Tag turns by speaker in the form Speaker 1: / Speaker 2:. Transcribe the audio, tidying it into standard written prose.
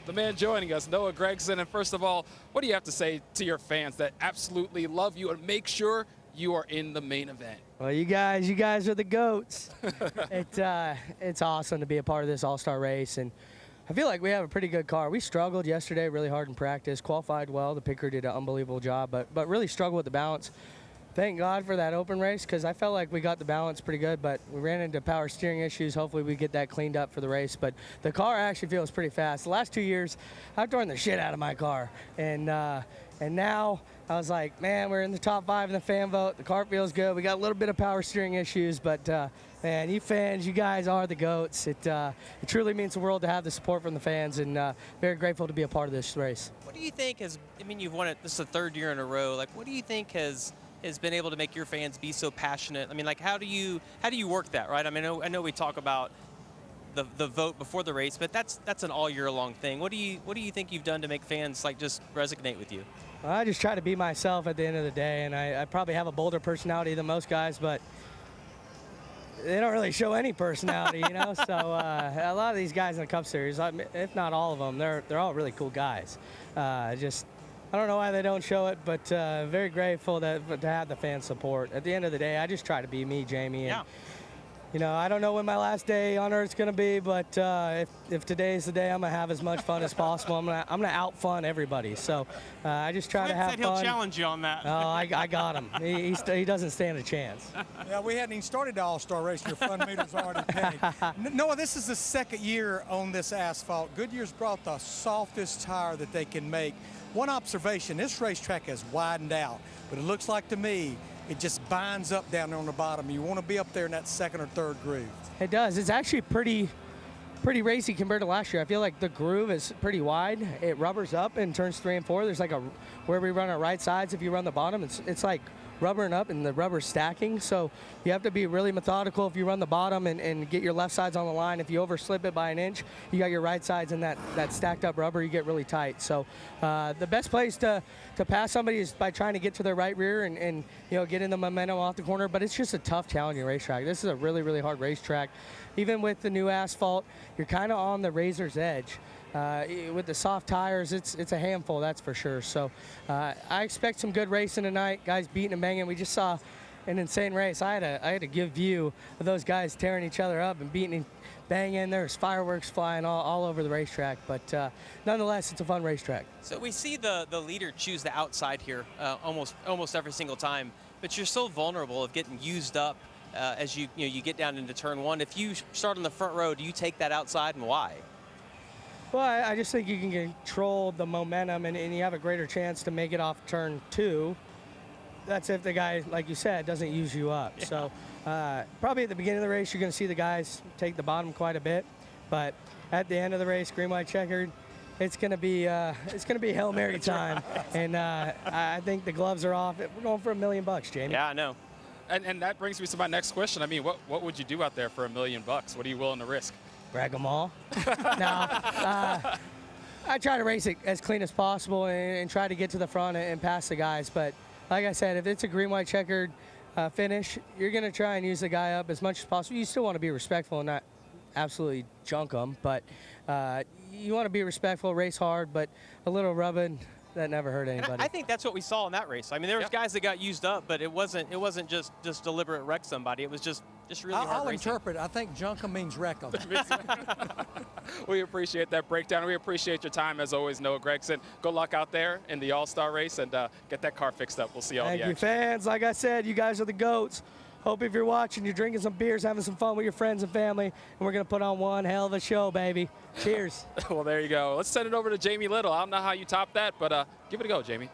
Speaker 1: the man joining us, Noah Gragson. And first of all, what do you have to say to your fans that absolutely love you and make sure you are in the main event?
Speaker 2: Well, you guys are the GOATs. It's awesome to be a part of this all-star race, and I feel like we have a pretty good car. We struggled yesterday really hard in practice, qualified well. The picker did an unbelievable job, but really struggled with the balance. Thank God for that open race, because I felt like we got the balance pretty good, but we ran into power steering issues. Hopefully we get that cleaned up for the race. But the car actually feels pretty fast. The last 2 years, I've torn the shit out of my car. And now I was like, man, we're in the top 5 in the fan vote. The car feels good. We got a little bit of power steering issues, but man, you fans, you guys are the GOATs. It truly means the world to have the support from the fans, and very grateful to be a part of this race.
Speaker 3: What do you think has, I mean, you've won it, this is the 3rd year in a row. Like, what do you think has been able to make your fans be so passionate? I mean, like, how do you work that, right? I mean, I know we talk about the vote before the race, but that's an all year long thing. What do you think you've done to make fans like just resonate with you?
Speaker 2: Well, I just try to be myself at the end of the day, and I probably have a bolder personality than most guys, but they don't really show any personality, you know. So a lot of these guys in the Cup Series, if not all of them, they're all really cool guys. I don't know why they don't show it, but very grateful to have the fan support. At the end of the day, I just try to be me, Jamie. And, you know, I don't know when my last day on Earth's going to be, but if today's the day, I'm going to have as much fun as possible. I'm gonna out-fun everybody. So I just try to have fun.
Speaker 4: He'll challenge you on that.
Speaker 2: Oh, I got him. He doesn't stand a chance.
Speaker 5: Yeah, we hadn't even started the All-Star race. Your fun meter's already pinning. Noah, this is the 2nd year on this asphalt. Goodyear's brought the softest tire that they can make. One observation, this racetrack has widened out, but it looks like to me it just binds up down there on the bottom. You want to be up there in that 2nd or 3rd groove.
Speaker 2: It does. It's actually pretty racy compared to last year. I feel like the groove is pretty wide. It rubbers up in turns 3 and 4. There's like where we run our right sides. If you run the bottom, it's like rubbering up and the rubber's stacking. So you have to be really methodical if you run the bottom and get your left sides on the line. If you overslip it by an inch, you got your right sides in that stacked up rubber, you get really tight. So the best place to pass somebody is by trying to get to their right rear and you know, get in the momentum off the corner. But it's just a tough, challenging racetrack. This is a really, really hard racetrack. Even with the new asphalt, you're kind of on the razor's edge. With the soft tires, it's a handful, that's for sure. So I expect some good racing tonight. Guys beating and banging. We just saw an insane race. I had a good view of those guys tearing each other up and beating and banging. There's fireworks flying all over the racetrack. But nonetheless, it's a fun racetrack.
Speaker 3: So we see the leader choose the outside here almost every single time. But you're so vulnerable of getting used up as you get down into turn 1. If you start on the front row, do you take that outside, and why?
Speaker 2: Well, I just think you can control the momentum, and you have a greater chance to make it off turn 2. That's if the guy, like you said, doesn't use you up. Yeah. So probably at the beginning of the race, you're going to see the guys take the bottom quite a bit. But at the end of the race, green, white, checkered, it's going to be Hail Mary time. And I think the gloves are off. We're going for $1 million, Jamie.
Speaker 3: Yeah, I know.
Speaker 1: And that brings me to my next question. I mean, what would you do out there for $1 million? What are you willing to risk?
Speaker 2: Drag them all. No, I try to race it as clean as possible and try to get to the front and pass the guys. But like I said, if it's a green, white, checkered finish, you're going to try and use the guy up as much as possible. You still want to be respectful and not absolutely junk them, but you want to be respectful, race hard, but a little rubbing, that never hurt anybody.
Speaker 3: I think that's what we saw in that race. I mean, there was guys that got used up, but it wasn't just deliberate wreck somebody. It was just really hard
Speaker 5: I'll
Speaker 3: racing.
Speaker 5: interpret. I think junk 'em means wreck 'em.
Speaker 1: We appreciate that breakdown. We appreciate your time, as always, Noah Gragson. Good luck out there in the All-Star race, and get that car fixed up. We'll see you all the action.
Speaker 2: Thank you, fans. Like I said, you guys are the GOATs. Hope if you're watching, you're drinking some beers, having some fun with your friends and family, and we're going to put on one hell of a show, baby. Cheers.
Speaker 1: Well, there you go. Let's send it over to Jamie Little. I don't know how you top that, but give it a go, Jamie.